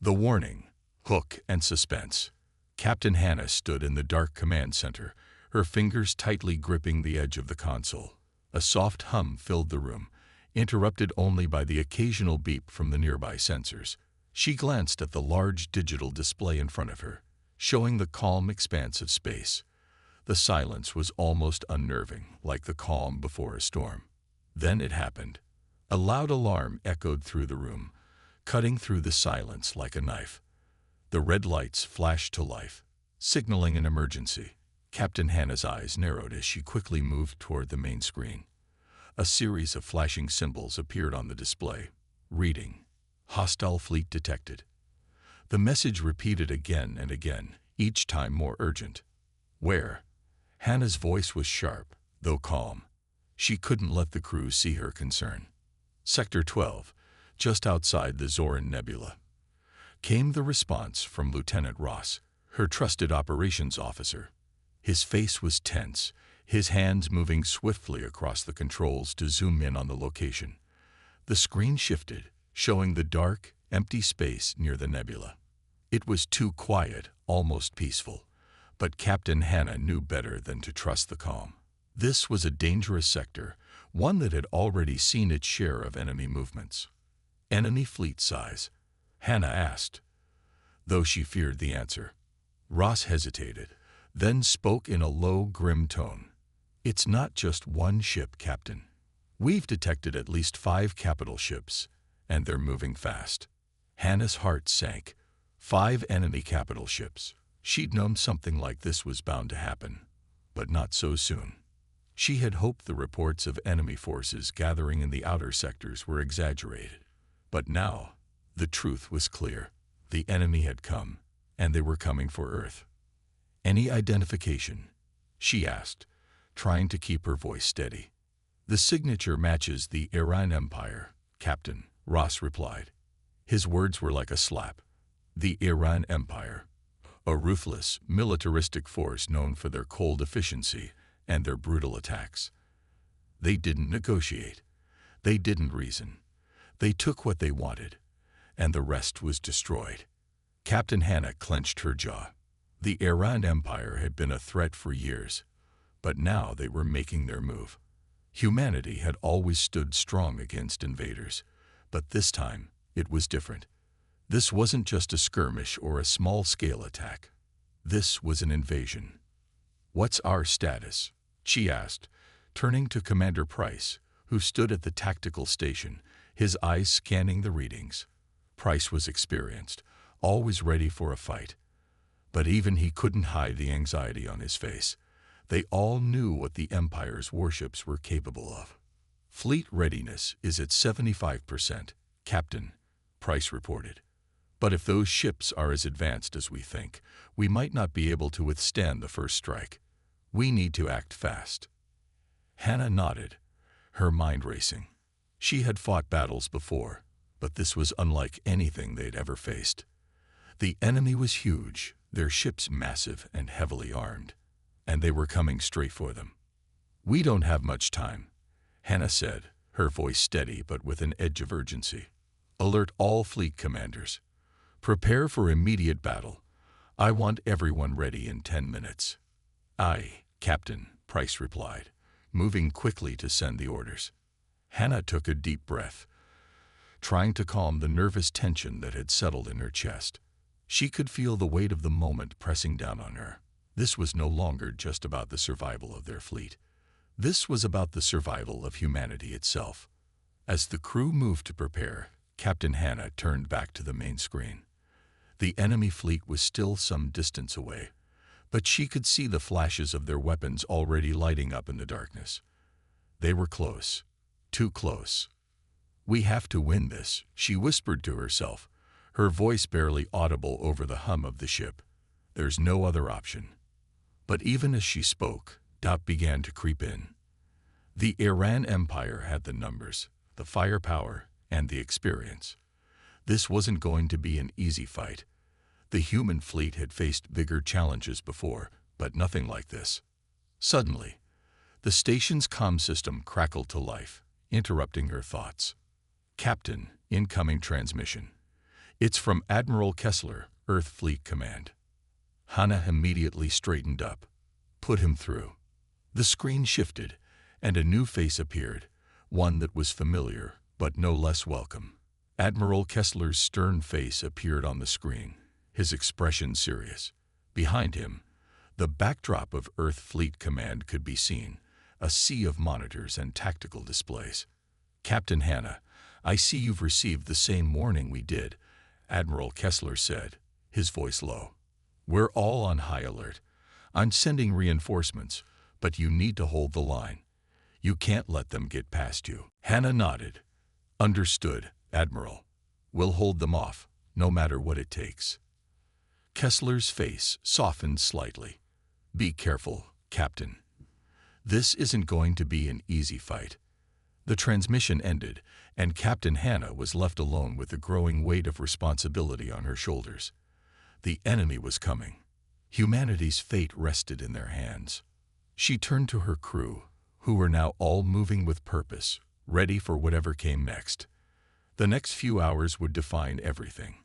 The warning, hook, and suspense. Captain Hannah stood in the dark command center, her fingers tightly gripping the edge of the console. A soft hum filled the room, interrupted only by the occasional beep from the nearby sensors. She glanced at the large digital display in front of her, showing the calm expanse of space. The silence was almost unnerving, like the calm before a storm. Then it happened. A loud alarm echoed through the room, cutting through the silence like a knife. The red lights flashed to life, signaling an emergency. Captain Hannah's eyes narrowed as she quickly moved toward the main screen. A series of flashing symbols appeared on the display, reading, "Hostile fleet detected." The message repeated again and again, each time more urgent. Where? Hannah's voice was sharp, though calm. She couldn't let the crew see her concern. Sector 12, just outside the Zoran Nebula. Came the response from Lieutenant Ross, her trusted operations officer. His face was tense, his hands moving swiftly across the controls to zoom in on the location. The screen shifted, showing the dark, empty space near the nebula. It was too quiet, almost peaceful, but Captain Hannah knew better than to trust the calm. This was a dangerous sector, one that had already seen its share of enemy movements. Enemy fleet size? Hannah asked, though she feared the answer. Ross hesitated, then spoke in a low, grim tone. "It's not just one ship, Captain. We've detected at least 5 capital ships, and they're moving fast." Hannah's heart sank. 5 enemy capital ships. She'd known something like this was bound to happen, but not so soon. She had hoped the reports of enemy forces gathering in the outer sectors were exaggerated. But now, the truth was clear. The enemy had come, and they were coming for Earth. "Any identification?" she asked, trying to keep her voice steady. "The signature matches the Iran Empire, Captain," Ross replied. His words were like a slap. The Iran Empire, a ruthless, militaristic force known for their cold efficiency and their brutal attacks. They didn't negotiate. They didn't reason. They took what they wanted, and the rest was destroyed. Captain Hannah clenched her jaw. The Iran Empire had been a threat for years, but now they were making their move. Humanity had always stood strong against invaders, but this time it was different. This wasn't just a skirmish or a small-scale attack. This was an invasion. "What's our status?" she asked, turning to Commander Price, who stood at the tactical station, his eyes scanning the readings. Price was experienced, always ready for a fight. But even he couldn't hide the anxiety on his face. They all knew what the Empire's warships were capable of. "Fleet readiness is at 75%, Captain," Price reported. "But if those ships are as advanced as we think, we might not be able to withstand the first strike. We need to act fast." Hannah nodded, her mind racing. She had fought battles before, but this was unlike anything they'd ever faced. The enemy was huge, their ships massive and heavily armed, and they were coming straight for them. "We don't have much time," Hannah said, her voice steady but with an edge of urgency. "Alert all fleet commanders. Prepare for immediate battle. I want everyone ready in 10 minutes. "Aye, Captain," Price replied, moving quickly to send the orders. Hannah took a deep breath, trying to calm the nervous tension that had settled in her chest. She could feel the weight of the moment pressing down on her. This was no longer just about the survival of their fleet. This was about the survival of humanity itself. As the crew moved to prepare, Captain Hannah turned back to the main screen. The enemy fleet was still some distance away, but she could see the flashes of their weapons already lighting up in the darkness. They were close, too close. "We have to win this," she whispered to herself, her voice barely audible over the hum of the ship. "There's no other option." But even as she spoke, doubt began to creep in. The Iran Empire had the numbers, the firepower, and the experience. This wasn't going to be an easy fight. The human fleet had faced bigger challenges before, but nothing like this. Suddenly, the station's comm system crackled to life, interrupting her thoughts. "Captain, incoming transmission. It's from Admiral Kessler, Earth Fleet Command. Hannah immediately straightened up. Put him through. The screen shifted, and a new face appeared, one that was familiar, but no less welcome. Admiral Kessler's stern face appeared on the screen, his expression serious. Behind him, the backdrop of Earth Fleet Command could be seen, a sea of monitors and tactical displays. Captain Hannah, I see you've received the same warning we did, Admiral Kessler said, his voice low. We're all on high alert. I'm sending reinforcements, but you need to hold the line. You can't let them get past you. Hannah nodded. Understood, Admiral. We'll hold them off, no matter what it takes. Kessler's face softened slightly. Be careful, Captain. This isn't going to be an easy fight. The transmission ended, and Captain Hannah was left alone with the growing weight of responsibility on her shoulders. The enemy was coming. Humanity's fate rested in their hands. She turned to her crew, who were now all moving with purpose, ready for whatever came next. The next few hours would define everything.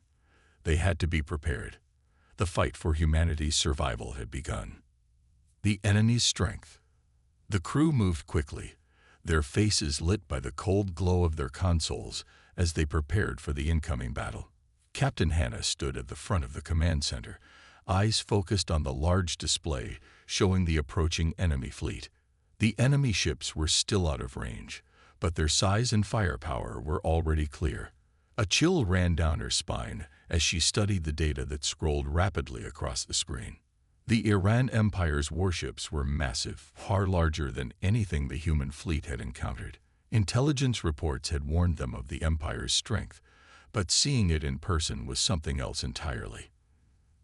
They had to be prepared. The fight for humanity's survival had begun. The enemy's strength. The crew moved quickly, their faces lit by the cold glow of their consoles as they prepared for the incoming battle. Captain Hannah stood at the front of the command center, eyes focused on the large display showing the approaching enemy fleet. The enemy ships were still out of range, but their size and firepower were already clear. A chill ran down her spine as she studied the data that scrolled rapidly across the screen. The Iran Empire's warships were massive, far larger than anything the human fleet had encountered. Intelligence reports had warned them of the Empire's strength, but seeing it in person was something else entirely.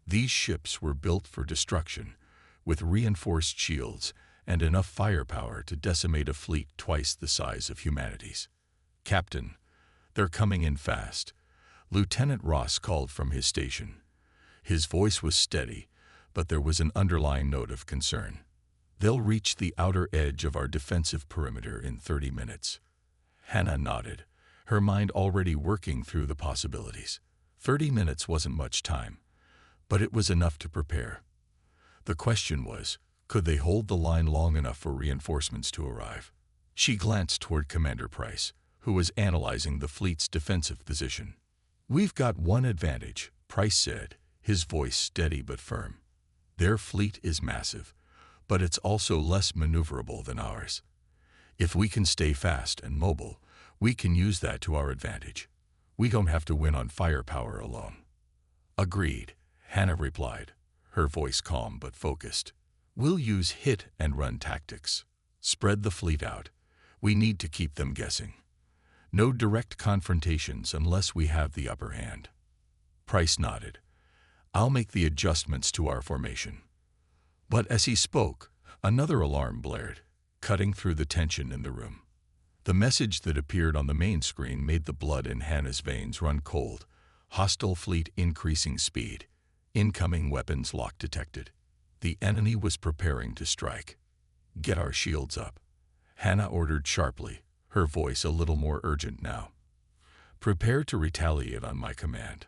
These ships were built for destruction, with reinforced shields and enough firepower to decimate a fleet twice the size of humanity's. Captain, they're coming in fast, Lieutenant Ross called from his station. His voice was steady, but there was an underlying note of concern. They'll reach the outer edge of our defensive perimeter in 30 minutes. Hannah nodded, her mind already working through the possibilities. 30 minutes wasn't much time, but it was enough to prepare. The question was, could they hold the line long enough for reinforcements to arrive? She glanced toward Commander Price, who was analyzing the fleet's defensive position. We've got one advantage, Price said, his voice steady but firm. Their fleet is massive, but it's also less maneuverable than ours. If we can stay fast and mobile, we can use that to our advantage. We don't have to win on firepower alone. Agreed, Hannah replied, her voice calm but focused. We'll use hit-and-run tactics. Spread the fleet out. We need to keep them guessing. No direct confrontations unless we have the upper hand. Price nodded. I'll make the adjustments to our formation. But as he spoke, another alarm blared, cutting through the tension in the room. The message that appeared on the main screen made the blood in Hannah's veins run cold. Hostile fleet increasing speed. Incoming weapons lock detected. The enemy was preparing to strike. Get our shields up, Hannah ordered sharply, her voice a little more urgent now. Prepare to retaliate on my command.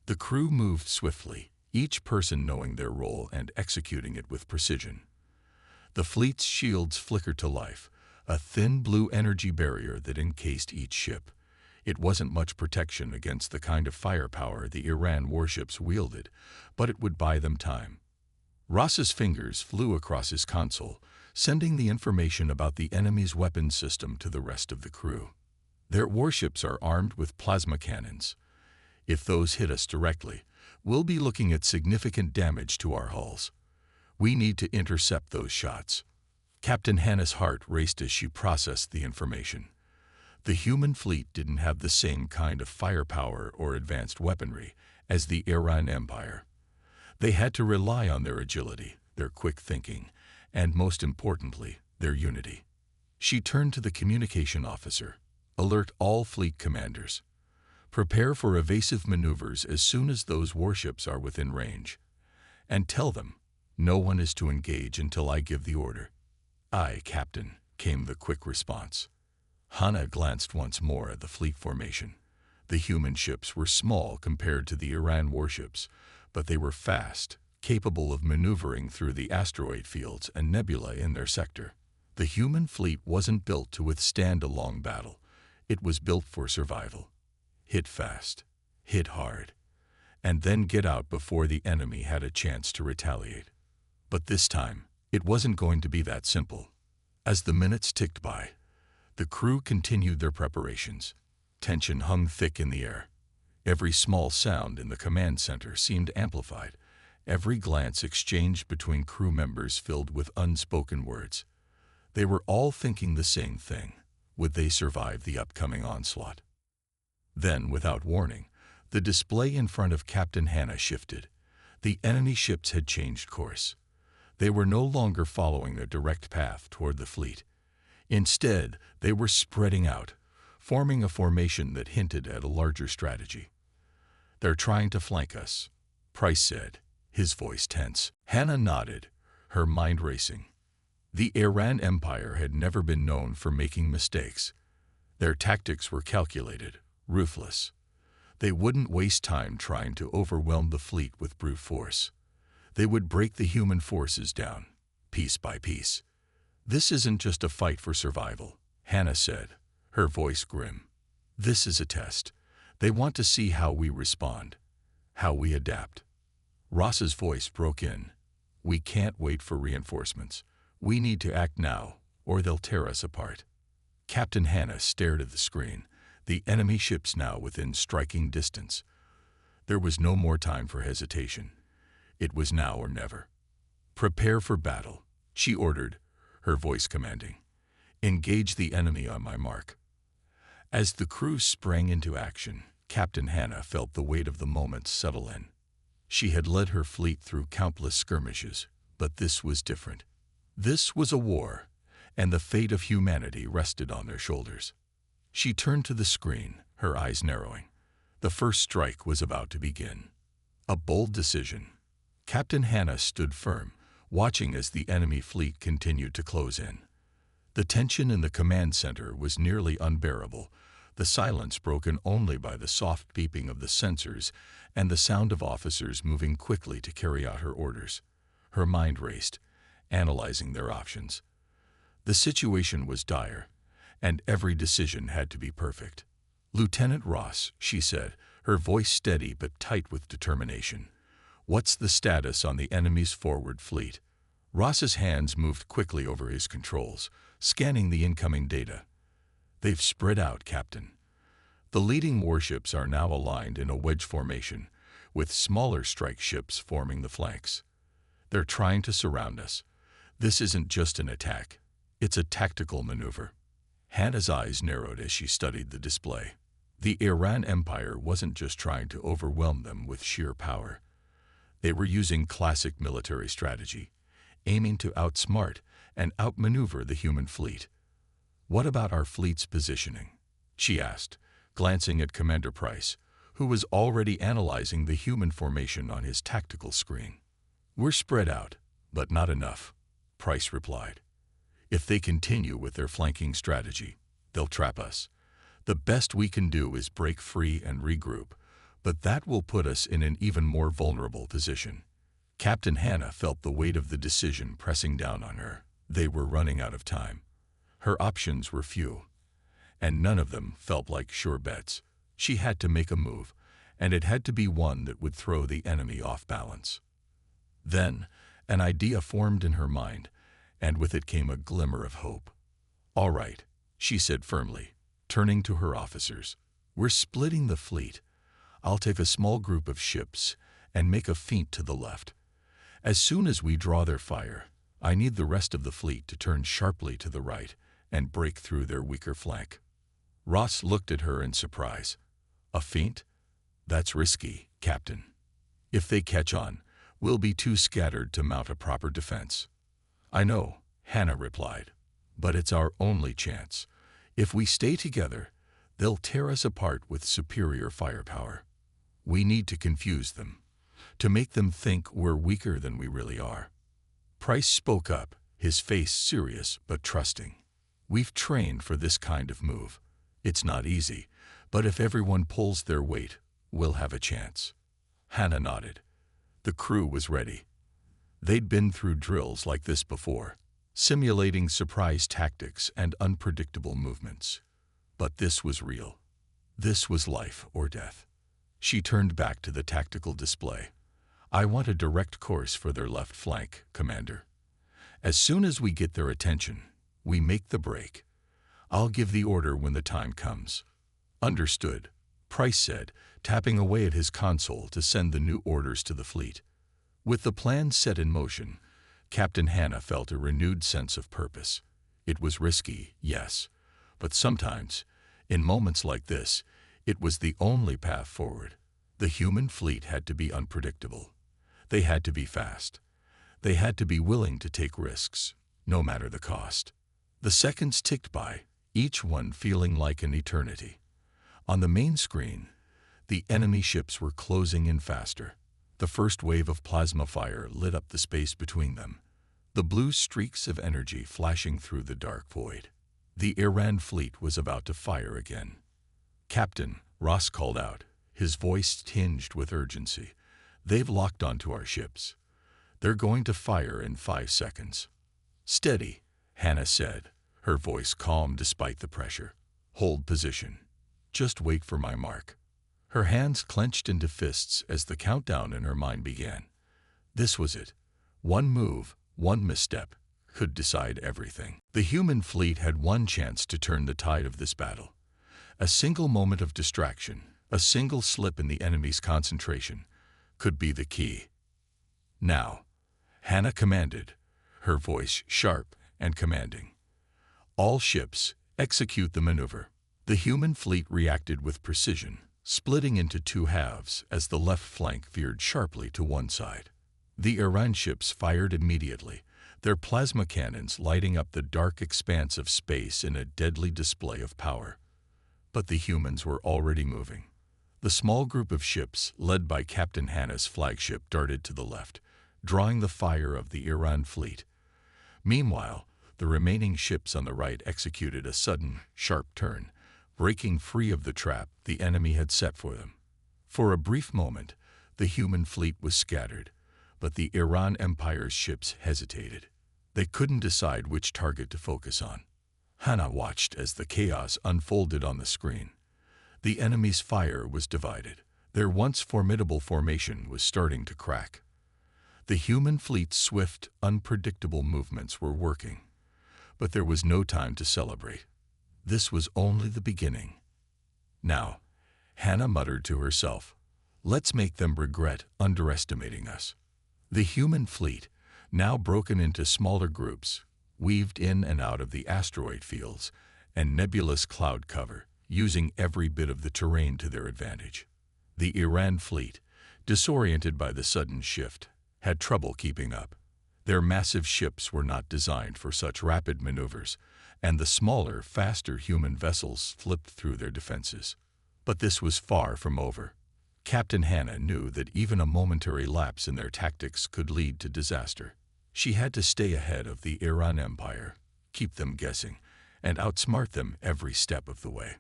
The crew moved swiftly, each person knowing their role and executing it with precision. The fleet's shields flickered to life, a thin blue energy barrier that encased each ship. It wasn't much protection against the kind of firepower the Iran warships wielded, but it would buy them time. Ross's fingers flew across his console, sending the information about the enemy's weapons system to the rest of the crew. Their warships are armed with plasma cannons. If those hit us directly, we'll be looking at significant damage to our hulls. We need to intercept those shots. Captain Hannah's heart raced as she processed the information. The human fleet didn't have the same kind of firepower or advanced weaponry as the Iran Empire. They had to rely on their agility, their quick thinking, and most importantly, their unity. She turned to the communication officer. Alert all fleet commanders. Prepare for evasive maneuvers as soon as those warships are within range. And tell them, no one is to engage until I give the order. Aye, Captain, came the quick response. Hannah glanced once more at the fleet formation. The human ships were small compared to the Iran warships, but they were fast, capable of maneuvering through the asteroid fields and nebula in their sector. The human fleet wasn't built to withstand a long battle. It was built for survival. Hit fast, hit hard, and then get out before the enemy had a chance to retaliate. But this time, it wasn't going to be that simple. As the minutes ticked by, the crew continued their preparations. Tension hung thick in the air. Every small sound in the command center seemed amplified. Every glance exchanged between crew members filled with unspoken words. They were all thinking the same thing. Would they survive the upcoming onslaught? Then, without warning, the display in front of Captain Hannah shifted. The enemy ships had changed course. They were no longer following a direct path toward the fleet. Instead, they were spreading out, forming a formation that hinted at a larger strategy. "They're trying to flank us," Price said, his voice tense. Hannah nodded, her mind racing. The Iran Empire had never been known for making mistakes. Their tactics were calculated, ruthless. They wouldn't waste time trying to overwhelm the fleet with brute force. They would break the human forces down, piece by piece. "This isn't just a fight for survival," Hannah said, her voice grim. "This is a test. They want to see how we respond, how we adapt." Ross's voice broke in. "We can't wait for reinforcements. We need to act now, or they'll tear us apart." Captain Hannah stared at the screen, the enemy ships now within striking distance. There was no more time for hesitation. It was now or never. "Prepare for battle," she ordered, her voice commanding. "Engage the enemy on my mark." As the crew sprang into action, Captain Hannah felt the weight of the moment settle in. She had led her fleet through countless skirmishes, but this was different. This was a war, and the fate of humanity rested on their shoulders. She turned to the screen, her eyes narrowing. The first strike was about to begin. A bold decision. Captain Hannah stood firm, watching as the enemy fleet continued to close in. The tension in the command center was nearly unbearable, the silence broken only by the soft beeping of the sensors and the sound of officers moving quickly to carry out her orders. Her mind raced, analyzing their options. The situation was dire, and every decision had to be perfect. "Lieutenant Ross," she said, her voice steady but tight with determination. "What's the status on the enemy's forward fleet?" Ross's hands moved quickly over his controls, scanning the incoming data. "They've spread out, Captain. The leading warships are now aligned in a wedge formation, with smaller strike ships forming the flanks. They're trying to surround us. This isn't just an attack. It's a tactical maneuver." Hannah's eyes narrowed as she studied the display. The Iran Empire wasn't just trying to overwhelm them with sheer power. They were using classic military strategy, aiming to outsmart and outmaneuver the human fleet. "What about our fleet's positioning?" she asked, glancing at Commander Price, who was already analyzing the human formation on his tactical screen. "We're spread out, but not enough," Price replied. "If they continue with their flanking strategy, they'll trap us. The best we can do is break free and regroup, but that will put us in an even more vulnerable position." Captain Hannah felt the weight of the decision pressing down on her. They were running out of time. Her options were few, and none of them felt like sure bets. She had to make a move, and it had to be one that would throw the enemy off balance. Then, an idea formed in her mind, and with it came a glimmer of hope. "All right," she said firmly, turning to her officers. "We're splitting the fleet. I'll take a small group of ships and make a feint to the left. As soon as we draw their fire, I need the rest of the fleet to turn sharply to the right and break through their weaker flank." Ross looked at her in surprise. "A feint? That's risky, Captain. If they catch on, we'll be too scattered to mount a proper defense." "I know," Hannah replied, "but it's our only chance. If we stay together, they'll tear us apart with superior firepower. We need to confuse them, to make them think we're weaker than we really are." Price spoke up, his face serious but trusting. "We've trained for this kind of move. It's not easy, But if everyone pulls their weight, we'll have a chance. Hannah nodded. The crew was ready. They'd been through drills like this before, simulating surprise tactics and unpredictable movements. But this was real. This was life or death. She turned back to the tactical display. I want a direct course for their left flank, Commander. As soon as we get their attention, we make the break. I'll give the order when the time comes. Understood, Price said, tapping away at his console to send the new orders to the fleet. With the plan set in motion, Captain Hannah felt a renewed sense of purpose. It was risky, yes, but sometimes, in moments like this, it was the only path forward. The human fleet had to be unpredictable. They had to be fast. They had to be willing to take risks, no matter the cost. The seconds ticked by, each one feeling like an eternity. On the main screen, the enemy ships were closing in faster. The first wave of plasma fire lit up the space between them, the blue streaks of energy flashing through the dark void. The Iran fleet was about to fire again. Captain, Ross called out, his voice tinged with urgency. They've locked onto our ships. They're going to fire in 5 seconds. Steady, Hannah said, her voice calm despite the pressure. Hold position. Just wait for my mark. Her hands clenched into fists as the countdown in her mind began. This was it. One move, one misstep, could decide everything. The human fleet had one chance to turn the tide of this battle. A single moment of distraction, a single slip in the enemy's concentration, could be the key. Now, Hannah commanded, her voice sharp and commanding. All ships, execute the maneuver. The human fleet reacted with precision, splitting into 2 halves as the left flank veered sharply to one side. The Iran ships fired immediately, their plasma cannons lighting up the dark expanse of space in a deadly display of power. But the humans were already moving. The small group of ships, led by Captain Hannah's flagship, darted to the left, drawing the fire of the Iran fleet. Meanwhile, the remaining ships on the right executed a sudden, sharp turn, breaking free of the trap the enemy had set for them. For a brief moment, the human fleet was scattered, but the Iran Empire's ships hesitated. They couldn't decide which target to focus on. Hannah watched as the chaos unfolded on the screen. The enemy's fire was divided. Their once formidable formation was starting to crack. The human fleet's swift, unpredictable movements were working. But there was no time to celebrate. This was only the beginning. Now, Hannah muttered to herself, let's make them regret underestimating us. The human fleet, now broken into smaller groups, weaved in and out of the asteroid fields and nebulous cloud cover, using every bit of the terrain to their advantage. The Iran fleet, disoriented by the sudden shift, had trouble keeping up. Their massive ships were not designed for such rapid maneuvers, and the smaller, faster human vessels flipped through their defenses. But this was far from over. Captain Hannah knew that even a momentary lapse in their tactics could lead to disaster. She had to stay ahead of the Iran Empire, keep them guessing, and outsmart them every step of the way.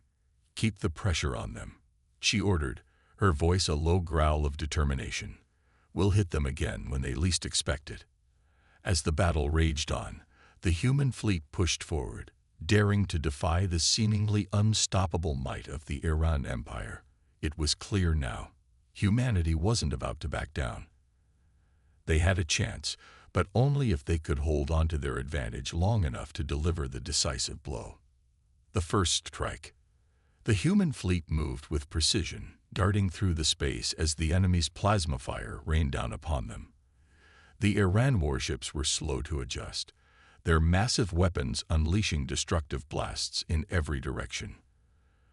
Keep the pressure on them, she ordered, her voice a low growl of determination. We'll hit them again when they least expect it. As the battle raged on, the human fleet pushed forward, daring to defy the seemingly unstoppable might of the Iran Empire. It was clear now. Humanity wasn't about to back down. They had a chance, but only if they could hold on to their advantage long enough to deliver the decisive blow. The first strike. The human fleet moved with precision, darting through the space as the enemy's plasma fire rained down upon them. The Iran warships were slow to adjust, their massive weapons unleashing destructive blasts in every direction.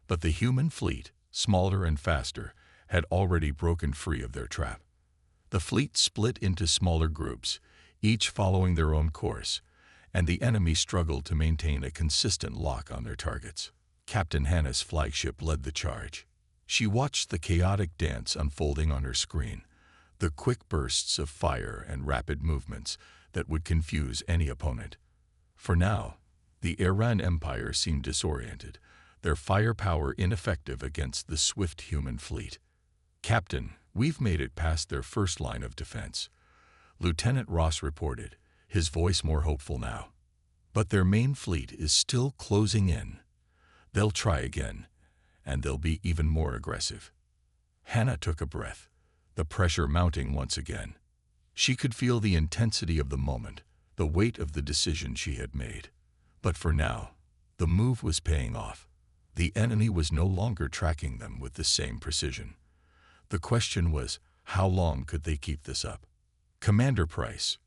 But the human fleet, smaller and faster, had already broken free of their trap. The fleet split into smaller groups, each following their own course, and the enemy struggled to maintain a consistent lock on their targets. Captain Hannah's flagship led the charge. She watched the chaotic dance unfolding on her screen, the quick bursts of fire and rapid movements that would confuse any opponent. For now, the Iran Empire seemed disoriented, their firepower ineffective against the swift human fleet. "Captain, we've made it past their first line of defense," Lieutenant Ross reported, his voice more hopeful now. "But their main fleet is still closing in. They'll try again, and they'll be even more aggressive." Hannah took a breath, the pressure mounting once again. She could feel the intensity of the moment, the weight of the decision she had made. But for now, the move was paying off. The enemy was no longer tracking them with the same precision. The question was, how long could they keep this up? "Commander Price,"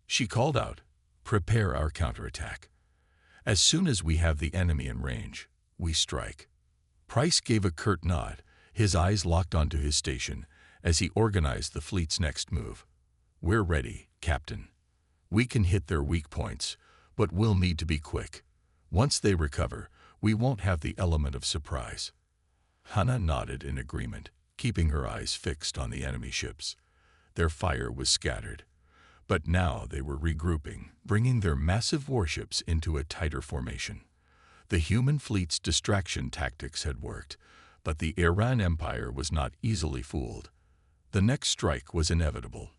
she called out, "prepare our counterattack. As soon as we have the enemy in range, we strike." Price gave a curt nod, his eyes locked onto his station as he organized the fleet's next move. "We're ready, Captain. We can hit their weak points, but we'll need to be quick. Once they recover, we won't have the element of surprise." Hannah nodded in agreement, keeping her eyes fixed on the enemy ships. Their fire was scattered, but now they were regrouping, bringing their massive warships into a tighter formation. The human fleet's distraction tactics had worked, but the Iran Empire was not easily fooled. The next strike was inevitable,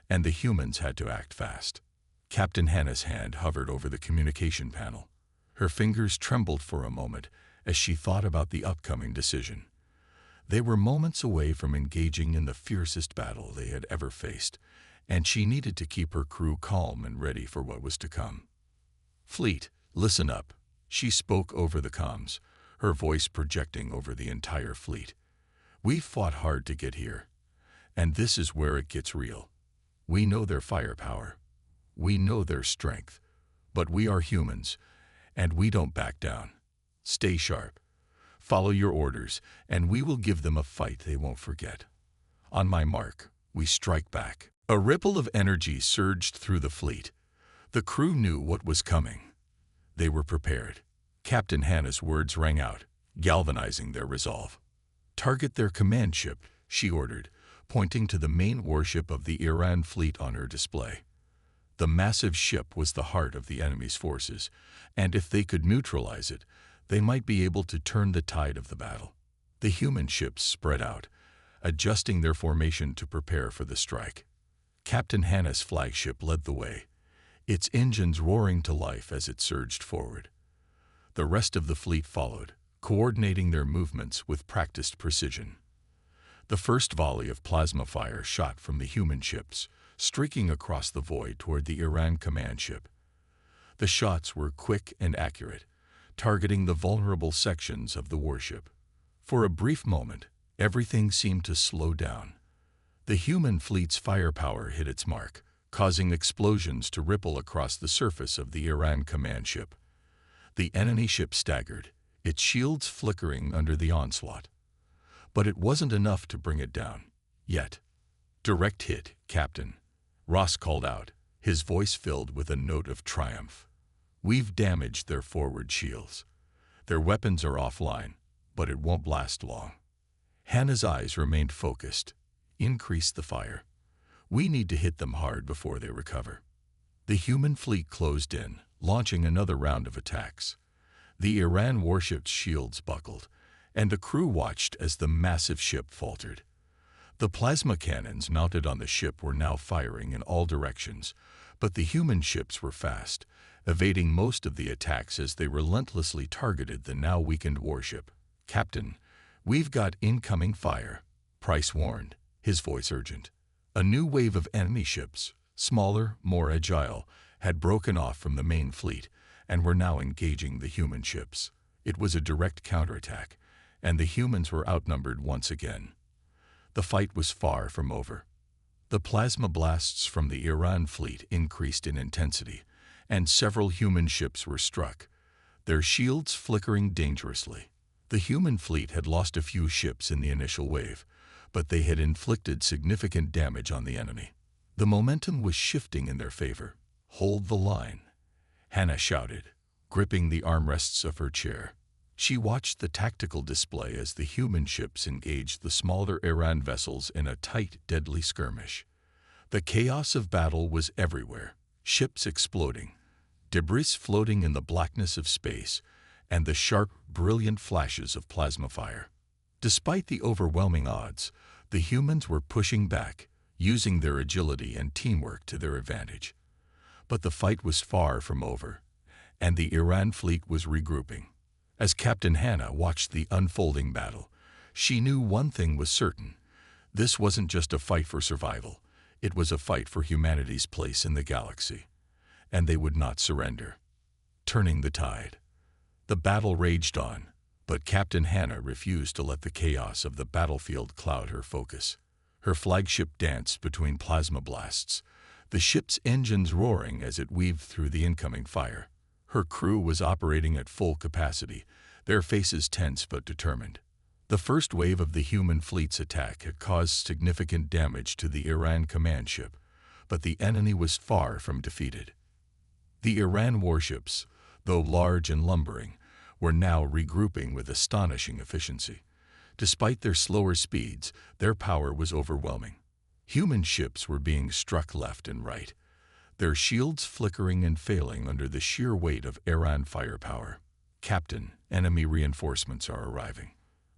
and the humans had to act fast. Captain Hannah's hand hovered over the communication panel. Her fingers trembled for a moment as she thought about the upcoming decision. They were moments away from engaging in the fiercest battle they had ever faced, and she needed to keep her crew calm and ready for what was to come. "Fleet, listen up," she spoke over the comms, her voice projecting over the entire fleet. "We've fought hard to get here, and this is where it gets real. We know their firepower. We know their strength. But we are humans, and we don't back down. Stay sharp. Follow your orders, and we will give them a fight they won't forget. On my mark, we strike back." A ripple of energy surged through the fleet. The crew knew what was coming. They were prepared. Captain Hannah's words rang out, galvanizing their resolve. "Target their command ship," she ordered, pointing to the main warship of the Iran fleet on her display. The massive ship was the heart of the enemy's forces, and if they could neutralize it, they might be able to turn the tide of the battle. The human ships spread out, adjusting their formation to prepare for the strike. Captain Hannah's flagship led the way, its engines roaring to life as it surged forward. The rest of the fleet followed, coordinating their movements with practiced precision. The first volley of plasma fire shot from the human ships, streaking across the void toward the Iran command ship. The shots were quick and accurate, targeting the vulnerable sections of the warship. For a brief moment, everything seemed to slow down. The human fleet's firepower hit its mark, causing explosions to ripple across the surface of the Iran command ship. The enemy ship staggered, its shields flickering under the onslaught. But it wasn't enough to bring it down, yet. "Direct hit, Captain," Ross called out, his voice filled with a note of triumph. "We've damaged their forward shields. Their weapons are offline, but it won't last long." Hannah's eyes remained focused. "Increase the fire. We need to hit them hard before they recover." The human fleet closed in, launching another round of attacks. The Iran warship's shields buckled, and the crew watched as the massive ship faltered. The plasma cannons mounted on the ship were now firing in all directions, but the human ships were fast, evading most of the attacks as they relentlessly targeted the now weakened warship. "Captain, we've got incoming fire," Price warned, his voice urgent. A new wave of enemy ships, smaller, more agile, had broken off from the main fleet and were now engaging the human ships. It was a direct counterattack, and the humans were outnumbered once again. The fight was far from over. The plasma blasts from the Iran fleet increased in intensity, and several human ships were struck, their shields flickering dangerously. The human fleet had lost a few ships in the initial wave, but they had inflicted significant damage on the enemy. The momentum was shifting in their favor. "Hold the line," Hannah shouted, gripping the armrests of her chair. She watched the tactical display as the human ships engaged the smaller Iran vessels in a tight, deadly skirmish. The chaos of battle was everywhere, ships exploding, debris floating in the blackness of space, and the sharp, brilliant flashes of plasma fire. Despite the overwhelming odds, the humans were pushing back, using their agility and teamwork to their advantage. But the fight was far from over, and the Iran fleet was regrouping. As Captain Hannah watched the unfolding battle, she knew one thing was certain. This wasn't just a fight for survival, it was a fight for humanity's place in the galaxy. And they would not surrender. Turning the tide. The battle raged on, but Captain Hannah refused to let the chaos of the battlefield cloud her focus. Her flagship danced between plasma blasts, the ship's engines roaring as it weaved through the incoming fire. Her crew was operating at full capacity, their faces tense but determined. The first wave of the human fleet's attack had caused significant damage to the Iran command ship, but the enemy was far from defeated. The Iran warships, though large and lumbering, were now regrouping with astonishing efficiency. Despite their slower speeds, their power was overwhelming. Human ships were being struck left and right, their shields flickering and failing under the sheer weight of Iran firepower. "Captain, enemy reinforcements are arriving."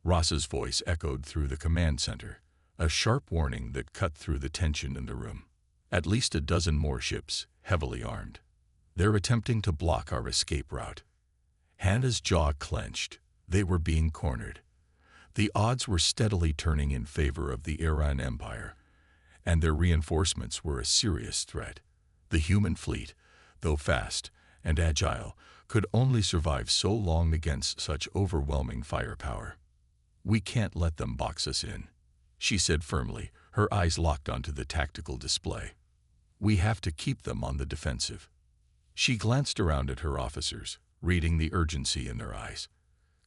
Ross's voice echoed through the command center, a sharp warning that cut through the tension in the room. "At least a dozen more ships, heavily armed. They're attempting to block our escape route." Hannah's jaw clenched. They were being cornered. The odds were steadily turning in favor of the Iran Empire, and their reinforcements were a serious threat. The human fleet, though fast and agile, could only survive so long against such overwhelming firepower. "We can't let them box us in," she said firmly, her eyes locked onto the tactical display. "We have to keep them on the defensive." She glanced around at her officers, reading the urgency in their eyes.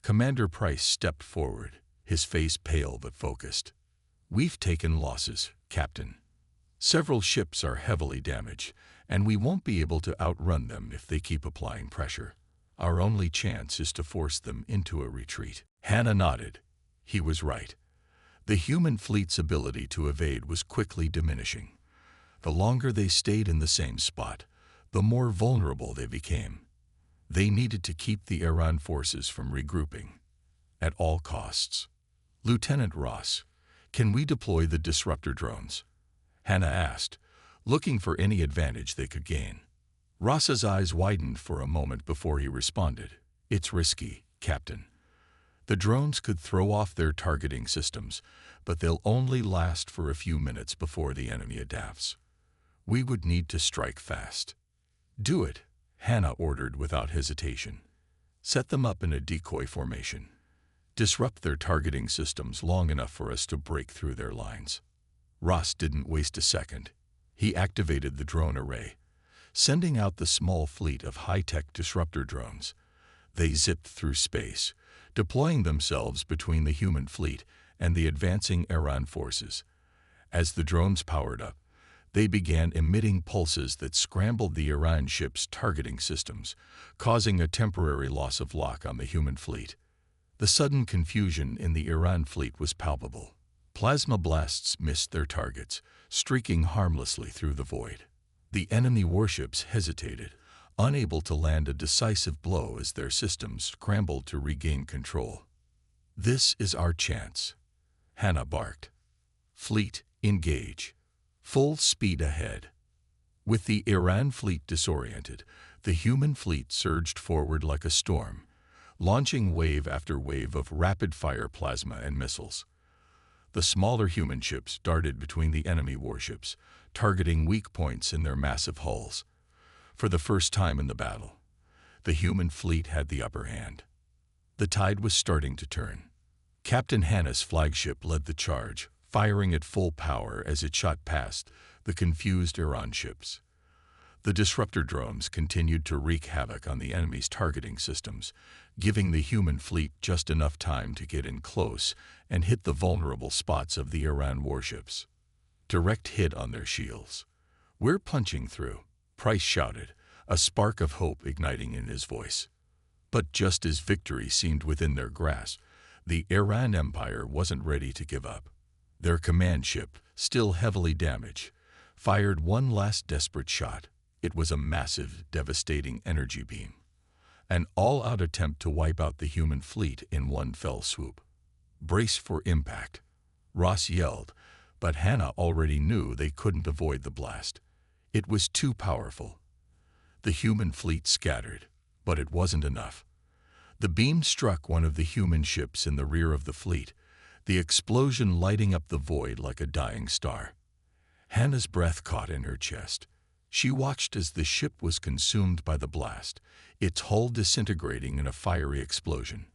Commander Price stepped forward, his face pale but focused. "We've taken losses, Captain. Several ships are heavily damaged, and we won't be able to outrun them if they keep applying pressure. Our only chance is to force them into a retreat." Hannah nodded. He was right. The human fleet's ability to evade was quickly diminishing. The longer they stayed in the same spot, the more vulnerable they became. They needed to keep the Iran forces from regrouping, at all costs. "Lieutenant Ross, can we deploy the disruptor drones?" Hannah asked, looking for any advantage they could gain. Ross's eyes widened for a moment before he responded. "It's risky, Captain. The drones could throw off their targeting systems, but they'll only last for a few minutes before the enemy adapts. We would need to strike fast." "Do it," Hannah ordered without hesitation. "Set them up in a decoy formation. Disrupt their targeting systems long enough for us to break through their lines." Ross didn't waste a second. He activated the drone array, sending out the small fleet of high-tech disruptor drones. They zipped through space, deploying themselves between the human fleet and the advancing Iran forces. As the drones powered up, they began emitting pulses that scrambled the Iran ship's targeting systems, causing a temporary loss of lock on the human fleet. The sudden confusion in the Iran fleet was palpable. Plasma blasts missed their targets, streaking harmlessly through the void. The enemy warships hesitated, unable to land a decisive blow as their systems scrambled to regain control. "This is our chance," Hannah barked. "Fleet, engage. Full speed ahead." With the Iran fleet disoriented, the human fleet surged forward like a storm, launching wave after wave of rapid-fire plasma and missiles. The smaller human ships darted between the enemy warships, targeting weak points in their massive hulls. For the first time in the battle, the human fleet had the upper hand. The tide was starting to turn. Captain Hannah's flagship led the charge, firing at full power as it shot past the confused Iran ships. The disruptor drones continued to wreak havoc on the enemy's targeting systems, giving the human fleet just enough time to get in close and hit the vulnerable spots of the Iran warships. Direct hit on their shields. "We're punching through," Price shouted, a spark of hope igniting in his voice. But just as victory seemed within their grasp, the Iran Empire wasn't ready to give up. Their command ship, still heavily damaged, fired one last desperate shot. It was a massive, devastating energy beam. an all-out attempt to wipe out the human fleet in one fell swoop. "Brace for impact," Ross yelled, but Hannah already knew they couldn't avoid the blast. It was too powerful. The human fleet scattered, but it wasn't enough. The beam struck one of the human ships in the rear of the fleet, the explosion lighting up the void like a dying star. Hannah's breath caught in her chest. She watched as the ship was consumed by the blast, its hull disintegrating in a fiery explosion.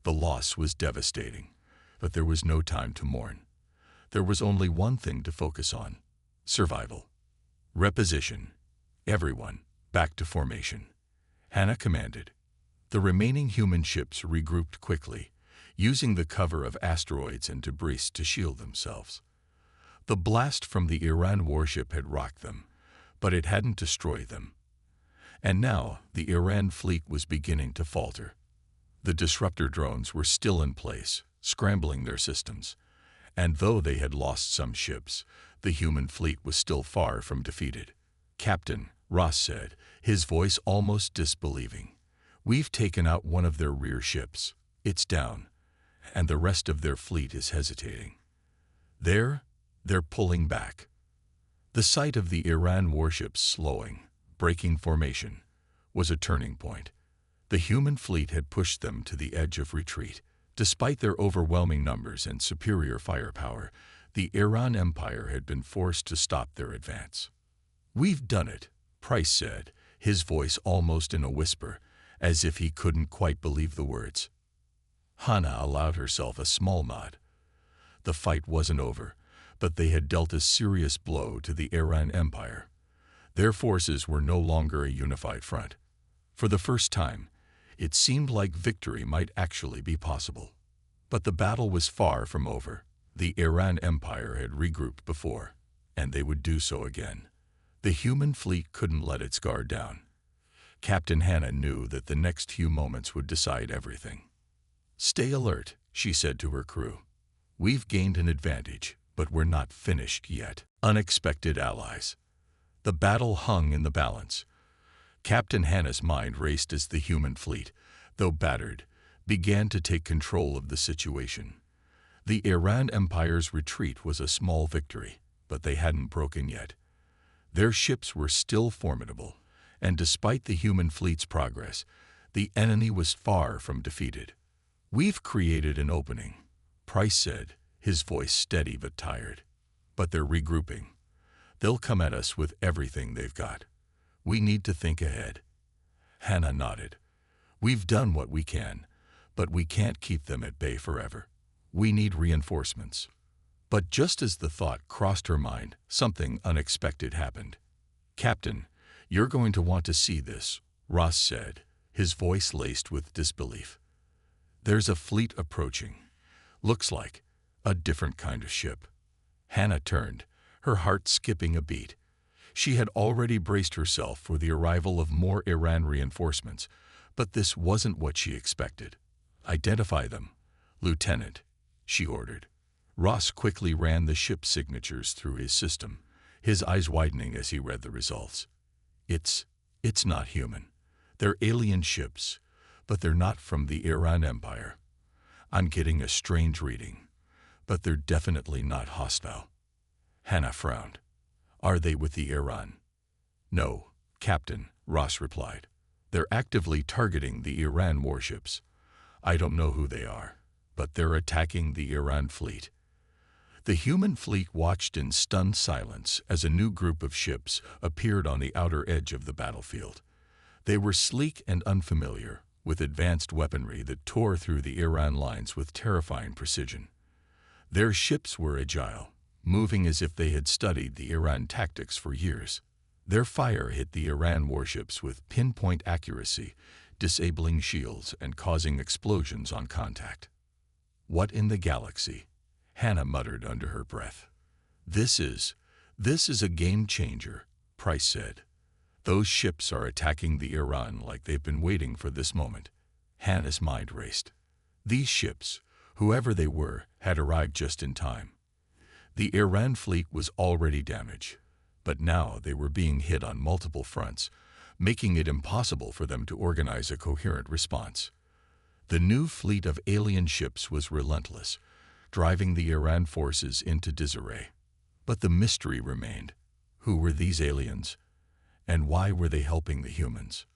The loss was devastating, but there was no time to mourn. There was only one thing to focus on: survival. "Reposition. Everyone, back to formation," Hannah commanded. The remaining human ships regrouped quickly, using the cover of asteroids and debris to shield themselves. The blast from the Iran warship had rocked them, but it hadn't destroyed them. And now the Iran fleet was beginning to falter. The disruptor drones were still in place, scrambling their systems. And though they had lost some ships, the human fleet was still far from defeated. "Captain," Ross said, his voice almost disbelieving, "we've taken out one of their rear ships. It's down, and the rest of their fleet is hesitating. They're pulling back." The sight of the Iran warships slowing, breaking formation, was a turning point. The human fleet had pushed them to the edge of retreat. Despite their overwhelming numbers and superior firepower, the Iran Empire had been forced to stop their advance. "We've done it," Price said, his voice almost in a whisper, as if he couldn't quite believe the words. Hannah allowed herself a small nod. The fight wasn't over, but they had dealt a serious blow to the Iran Empire. Their forces were no longer a unified front. For the first time, it seemed like victory might actually be possible. But the battle was far from over. The Iran Empire had regrouped before, and they would do so again. The human fleet couldn't let its guard down. Captain Hannah knew that the next few moments would decide everything. "Stay alert," she said to her crew. "We've gained an advantage, but we're not finished yet." Unexpected allies. The battle hung in the balance. Captain Hannah's mind raced as the human fleet, though battered, began to take control of the situation. The Iran Empire's retreat was a small victory, but they hadn't broken yet. Their ships were still formidable, and despite the human fleet's progress, the enemy was far from defeated. "We've created an opening," Price said, his voice steady but tired. "But they're regrouping. They'll come at us with everything they've got. We need to think ahead." Hannah nodded. "We've done what we can, but we can't keep them at bay forever. We need reinforcements." But just as the thought crossed her mind, something unexpected happened. "Captain, you're going to want to see this," Ross said, his voice laced with disbelief. "There's a fleet approaching. Looks like a different kind of ship." Hannah turned, her heart skipping a beat. She had already braced herself for the arrival of more Iran reinforcements, but this wasn't what she expected. "Identify them, Lieutenant," she ordered. Ross quickly ran the ship signatures through his system, his eyes widening as he read the results. It's not human. They're alien ships, but they're not from the Iran Empire. I'm getting a strange reading, but they're definitely not hostile." Hannah frowned. "Are they with the Iran?" "No, Captain," Ross replied. "They're actively targeting the Iran warships. I don't know who they are, but they're attacking the Iran fleet." The human fleet watched in stunned silence as a new group of ships appeared on the outer edge of the battlefield. They were sleek and unfamiliar, with advanced weaponry that tore through the Iran lines with terrifying precision. Their ships were agile, moving as if they had studied the Iran tactics for years. Their fire hit the Iran warships with pinpoint accuracy, disabling shields and causing explosions on contact. "What in the galaxy?" Hannah muttered under her breath. This is a game changer," Price said. "Those ships are attacking the Iran like they've been waiting for this moment." Hannah's mind raced. These ships, whoever they were, had arrived just in time. The Iran fleet was already damaged, but now they were being hit on multiple fronts, making it impossible for them to organize a coherent response. The new fleet of alien ships was relentless, driving the Iran forces into disarray. But the mystery remained. Who were these aliens? And why were they helping the humans?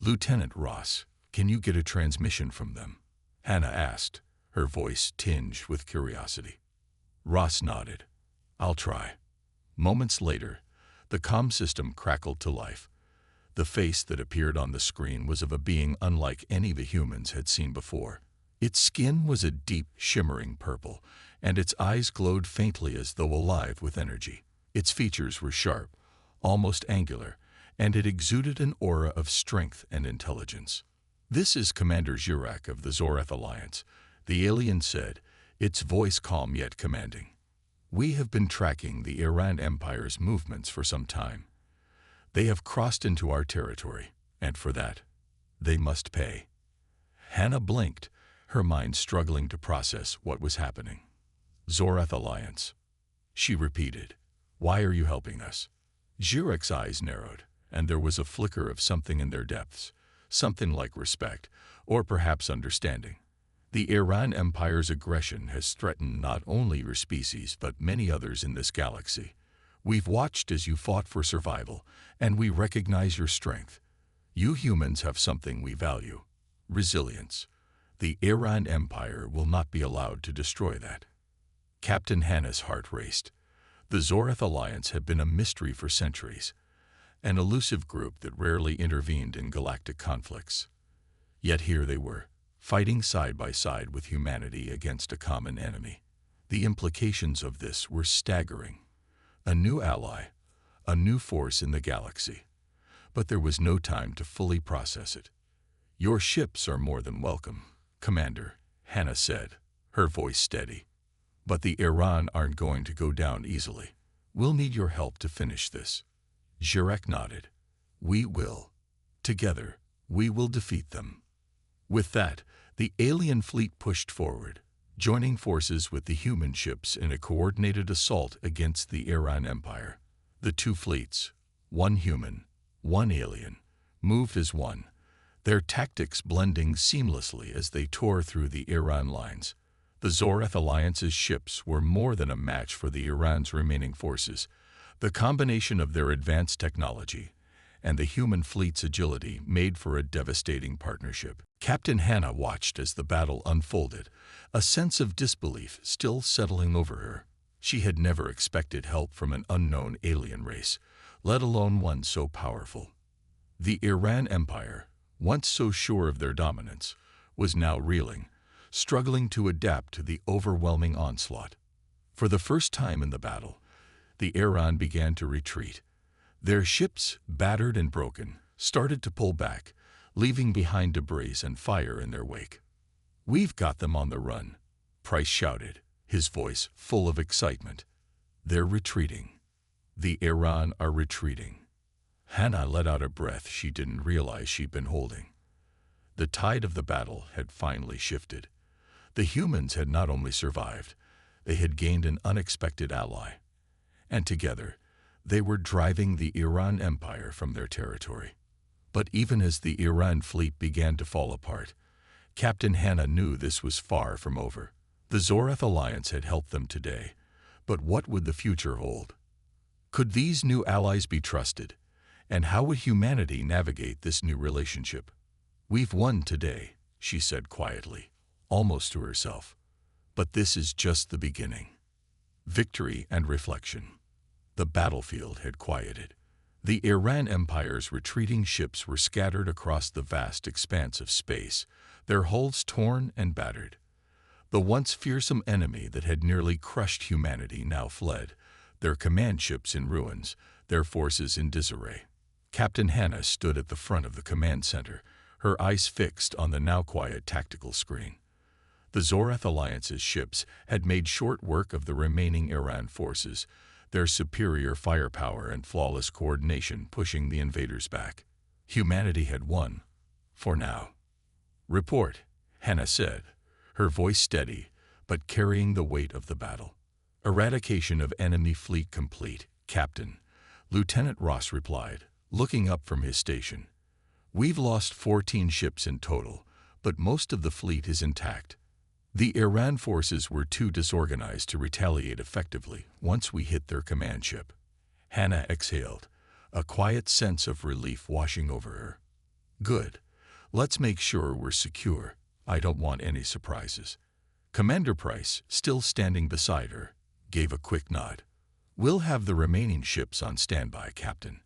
"Lieutenant Ross, can you get a transmission from them?" Hannah asked, her voice tinged with curiosity. Ross nodded. "I'll try." Moments later, the comm system crackled to life. The face that appeared on the screen was of a being unlike any the humans had seen before. Its skin was a deep, shimmering purple, and its eyes glowed faintly as though alive with energy. Its features were sharp, almost angular, and it exuded an aura of strength and intelligence. "This is Commander Zurek of the Zoreth Alliance," the alien said, its voice calm yet commanding. "We have been tracking the Iran Empire's movements for some time. They have crossed into our territory, and for that, they must pay." Hannah blinked, her mind struggling to process what was happening. "Zoreth Alliance," she repeated. "Why are you helping us?" Jurek's eyes narrowed, and there was a flicker of something in their depths, something like respect, or perhaps understanding. "The Iran Empire's aggression has threatened not only your species but many others in this galaxy. We've watched as you fought for survival, and we recognize your strength. You humans have something we value: resilience. The Iran Empire will not be allowed to destroy that." Captain Hannah's heart raced. The Zoreth Alliance had been a mystery for centuries, an elusive group that rarely intervened in galactic conflicts. Yet here they were, fighting side by side with humanity against a common enemy. The implications of this were staggering. A new ally, a new force in the galaxy. But there was no time to fully process it. "Your ships are more than welcome, Commander," Hannah said, her voice steady. "But the Iran aren't going to go down easily. We'll need your help to finish this." Zurek nodded. "We will. Together, we will defeat them." With that, the alien fleet pushed forward, joining forces with the human ships in a coordinated assault against the Iran Empire. The two fleets, one human, one alien, moved as one, their tactics blending seamlessly as they tore through the Iran lines. The Zoreth Alliance's ships were more than a match for the Iran's remaining forces. The combination of their advanced technology and the human fleet's agility made for a devastating partnership. Captain Hannah watched as the battle unfolded, a sense of disbelief still settling over her. She had never expected help from an unknown alien race, let alone one so powerful. The Iran Empire, once so sure of their dominance, was now reeling, struggling to adapt to the overwhelming onslaught. For the first time in the battle, the Iran began to retreat. Their ships, battered and broken, started to pull back, leaving behind debris and fire in their wake. "We've got them on the run," Price shouted, his voice full of excitement. "They're retreating. The Iran are retreating." Hannah let out a breath she didn't realize she'd been holding. The tide of the battle had finally shifted. The humans had not only survived, they had gained an unexpected ally. And together, they were driving the Iran Empire from their territory. But even as the Iran fleet began to fall apart, Captain Hannah knew this was far from over. The Zoreth Alliance had helped them today, but what would the future hold? Could these new allies be trusted? And how would humanity navigate this new relationship? "We've won today," she said quietly, almost to herself. "But this is just the beginning." Victory and reflection. The battlefield had quieted. The Iran Empire's retreating ships were scattered across the vast expanse of space, their hulls torn and battered. The once fearsome enemy that had nearly crushed humanity now fled, their command ships in ruins, their forces in disarray. Captain Hannah stood at the front of the command center, her eyes fixed on the now quiet tactical screen. The Zoreth Alliance's ships had made short work of the remaining Iran forces, their superior firepower and flawless coordination pushing the invaders back. Humanity had won, for now. "Report," Hannah said, her voice steady, but carrying the weight of the battle. "Eradication of enemy fleet complete, Captain," Lieutenant Ross replied, looking up from his station. "We've lost 14 ships in total, but most of the fleet is intact. The Iran forces were too disorganized to retaliate effectively once we hit their command ship." Hannah exhaled, a quiet sense of relief washing over her. "Good. Let's make sure we're secure. I don't want any surprises." Commander Price, still standing beside her, gave a quick nod. "We'll have the remaining ships on standby, Captain.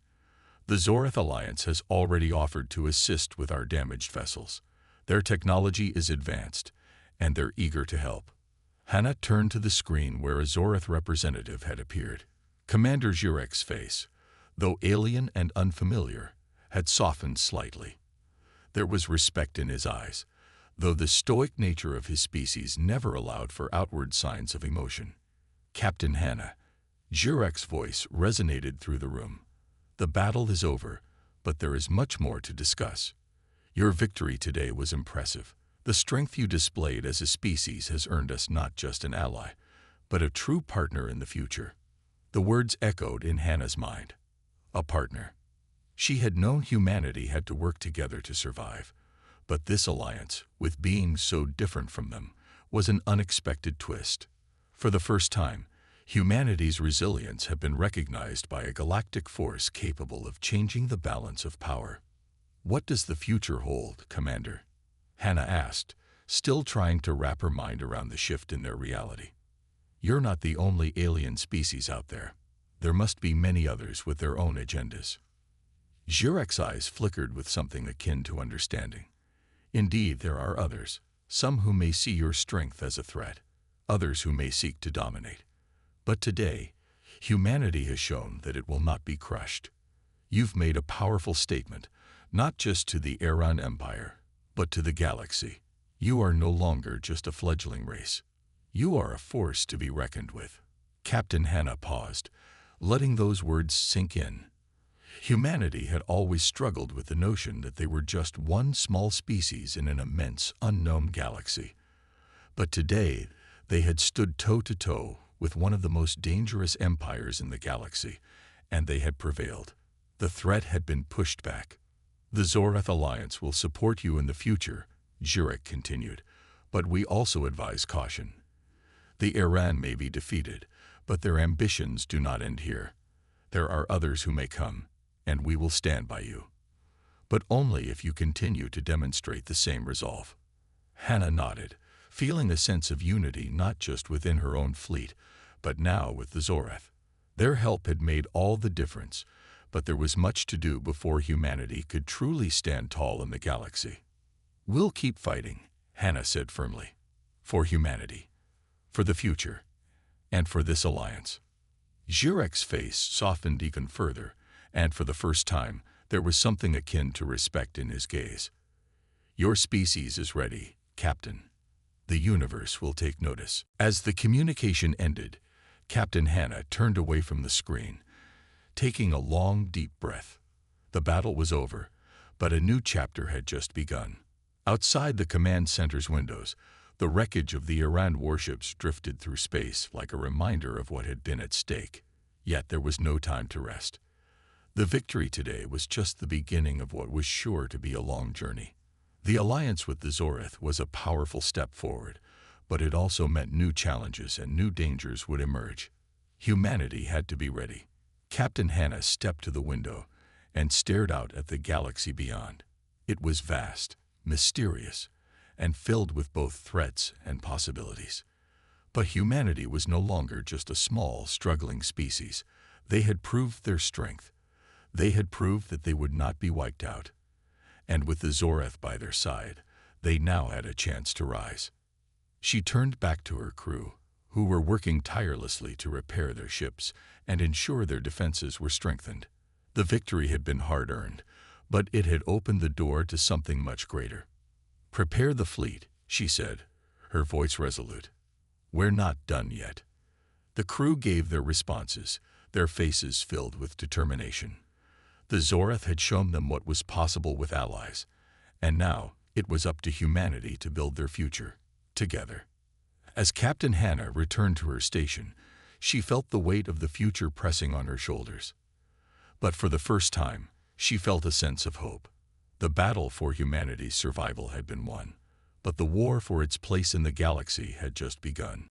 The Zoreth Alliance has already offered to assist with our damaged vessels. Their technology is advanced, and they're eager to help." Hannah turned to the screen where a Zoreth representative had appeared. Commander Jurek's face, though alien and unfamiliar, had softened slightly. There was respect in his eyes, though the stoic nature of his species never allowed for outward signs of emotion. "Captain Hannah," Jurek's voice resonated through the room. "The battle is over, but there is much more to discuss. Your victory today was impressive. The strength you displayed as a species has earned us not just an ally, but a true partner in the future." The words echoed in Hannah's mind. A partner. She had known humanity had to work together to survive, but this alliance, with beings so different from them, was an unexpected twist. For the first time, humanity's resilience had been recognized by a galactic force capable of changing the balance of power. "What does the future hold, Commander?" Hannah asked, still trying to wrap her mind around the shift in their reality. "You're not the only alien species out there. There must be many others with their own agendas." Jurek's eyes flickered with something akin to understanding. "Indeed, there are others, some who may see your strength as a threat, others who may seek to dominate. But today, humanity has shown that it will not be crushed. You've made a powerful statement, not just to the Iran Empire, but to the galaxy. You are no longer just a fledgling race. You are a force to be reckoned with." Captain Hannah paused, letting those words sink in. Humanity had always struggled with the notion that they were just one small species in an immense, unknown galaxy. But today, they had stood toe-to-toe with one of the most dangerous empires in the galaxy, and they had prevailed. The threat had been pushed back. "The Zoreth Alliance will support you in the future," Jurek continued, "but we also advise caution. The Iran may be defeated, but their ambitions do not end here. There are others who may come, and we will stand by you. But only if you continue to demonstrate the same resolve." Hannah nodded, feeling a sense of unity not just within her own fleet, but now with the Zoreth. Their help had made all the difference, but there was much to do before humanity could truly stand tall in the galaxy. "We'll keep fighting," Hannah said firmly. "For humanity, for the future, and for this alliance." Jurek's face softened even further, and for the first time, there was something akin to respect in his gaze. "Your species is ready, Captain. The universe will take notice." As the communication ended, Captain Hannah turned away from the screen, taking a long, deep breath. The battle was over, but a new chapter had just begun. Outside the command center's windows, the wreckage of the Iran warships drifted through space like a reminder of what had been at stake. Yet there was no time to rest. The victory today was just the beginning of what was sure to be a long journey. The alliance with the Zoreth was a powerful step forward, but it also meant new challenges and new dangers would emerge. Humanity had to be ready. Captain Hannah stepped to the window and stared out at the galaxy beyond. It was vast, mysterious, and filled with both threats and possibilities. But humanity was no longer just a small, struggling species. They had proved their strength. They had proved that they would not be wiped out. And with the Zoreth by their side, they now had a chance to rise. She turned back to her crew, who were working tirelessly to repair their ships and ensure their defenses were strengthened. The victory had been hard-earned, but it had opened the door to something much greater. "Prepare the fleet," she said, her voice resolute. "We're not done yet." The crew gave their responses, their faces filled with determination. The Zoreth had shown them what was possible with allies, and now it was up to humanity to build their future, together. As Captain Hannah returned to her station, she felt the weight of the future pressing on her shoulders. But for the first time, She felt a sense of hope. The battle for humanity's survival had been won, but the war for its place in the galaxy had just begun.